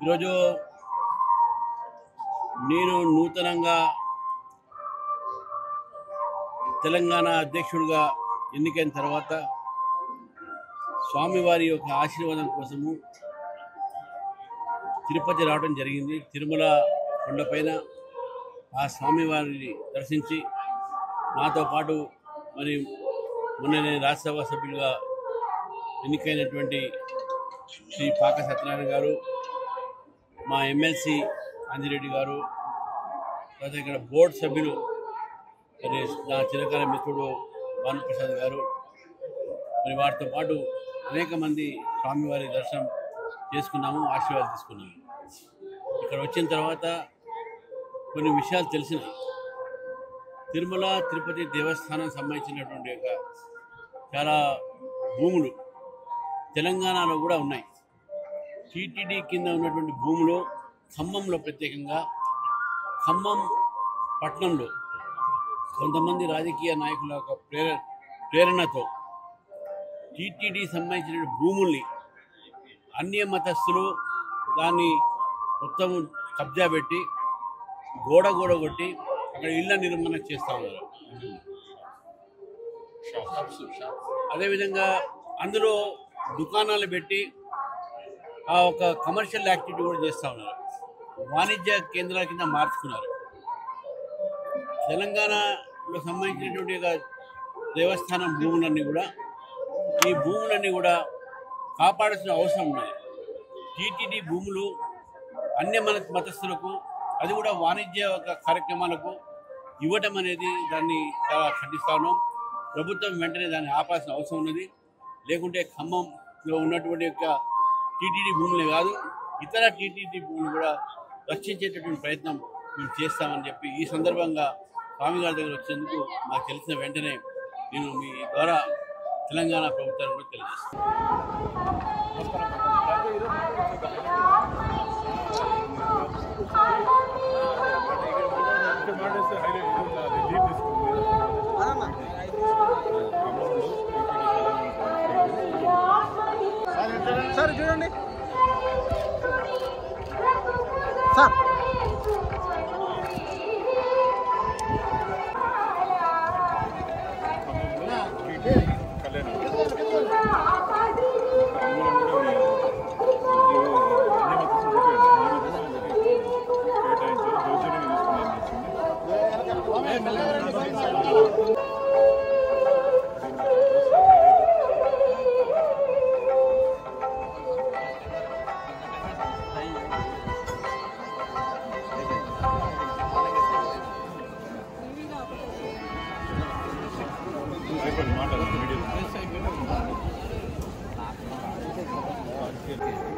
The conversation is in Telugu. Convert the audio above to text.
ఈరోజు నేను నూతనంగా తెలంగాణ అధ్యక్షుడిగా ఎన్నికైన తర్వాత స్వామివారి యొక్క ఆశీర్వాదం కోసము తిరుపతి రావడం జరిగింది. తిరుమల కొండపైన ఆ స్వామివారిని దర్శించి నాతో పాటు మరి మొన్న నేను రాజ్యసభ సభ్యులుగా ఎన్నికైనటువంటి శ్రీ పాక సత్యనారాయణ గారు, మా ఎమ్మెల్సీ అంజిరెడ్డి గారు, తర్వాత ఇక్కడ బోర్డు సభ్యులు మరి నా చిరకాల మిత్రుడు భానుప్రసాద్ గారు, మరి వారితో పాటు అనేక మంది స్వామివారి దర్శనం చేసుకున్నాము, ఆశీర్వాదం తీసుకున్నాము. ఇక్కడ వచ్చిన తర్వాత కొన్ని విషయాలు తెలిసినాయి. తిరుమల తిరుపతి దేవస్థానం సంబంధించినటువంటి యొక్క చాలా భూములు తెలంగాణలో కూడా ఉన్నాయి. టీటీడీ కింద ఉన్నటువంటి భూములు ఖమ్మంలో, ప్రత్యేకంగా ఖమ్మం పట్టణంలో కొంతమంది రాజకీయ నాయకుల యొక్క ప్రేరణతో టీటీడీ సంబంధించిన భూముల్ని అన్య మతస్థులు దాన్ని మొత్తం కబ్జా పెట్టి గోడ కొట్టి అక్కడ ఇళ్ల నిర్మాణం చేస్తూ ఉన్నారు. అదేవిధంగా అందులో దుకాణాలు పెట్టి ఆ ఒక కమర్షియల్ యాక్టివిటీ కూడా చేస్తూ ఉన్నారు. వాణిజ్య కేంద్రాల కింద మార్చుకున్నారు. తెలంగాణలో సంబంధించినటువంటి దేవస్థానం భూములన్నీ కూడా, ఈ భూములన్నీ కూడా కాపాడాల్సిన అవసరం ఉన్నది. టీటీడీ భూములు అన్య మతస్థులకు, అది కూడా వాణిజ్య కార్యక్రమాలకు ఇవ్వటం అనేది దాన్ని చాలా ఖండిస్తాను. ప్రభుత్వం వెంటనే దాన్ని ఆపాల్సిన అవసరం ఉన్నది. లేకుంటే ఖమ్మంలో ఉన్నటువంటి యొక్క టీటీడీ భూములే కాదు, ఇతర టీటీడీ భూములు కూడా రక్షించేటటువంటి ప్రయత్నం మేము చేస్తామని చెప్పి ఈ సందర్భంగా స్వామి గారి దగ్గర వచ్చేందుకు నాకు తెలిసిన వెంటనే నేను మీ ద్వారా తెలంగాణ ప్రభుత్వాన్ని కూడా తెలియజేస్తాను. సార్ చూడండి సార్, మాట్లాడాలి.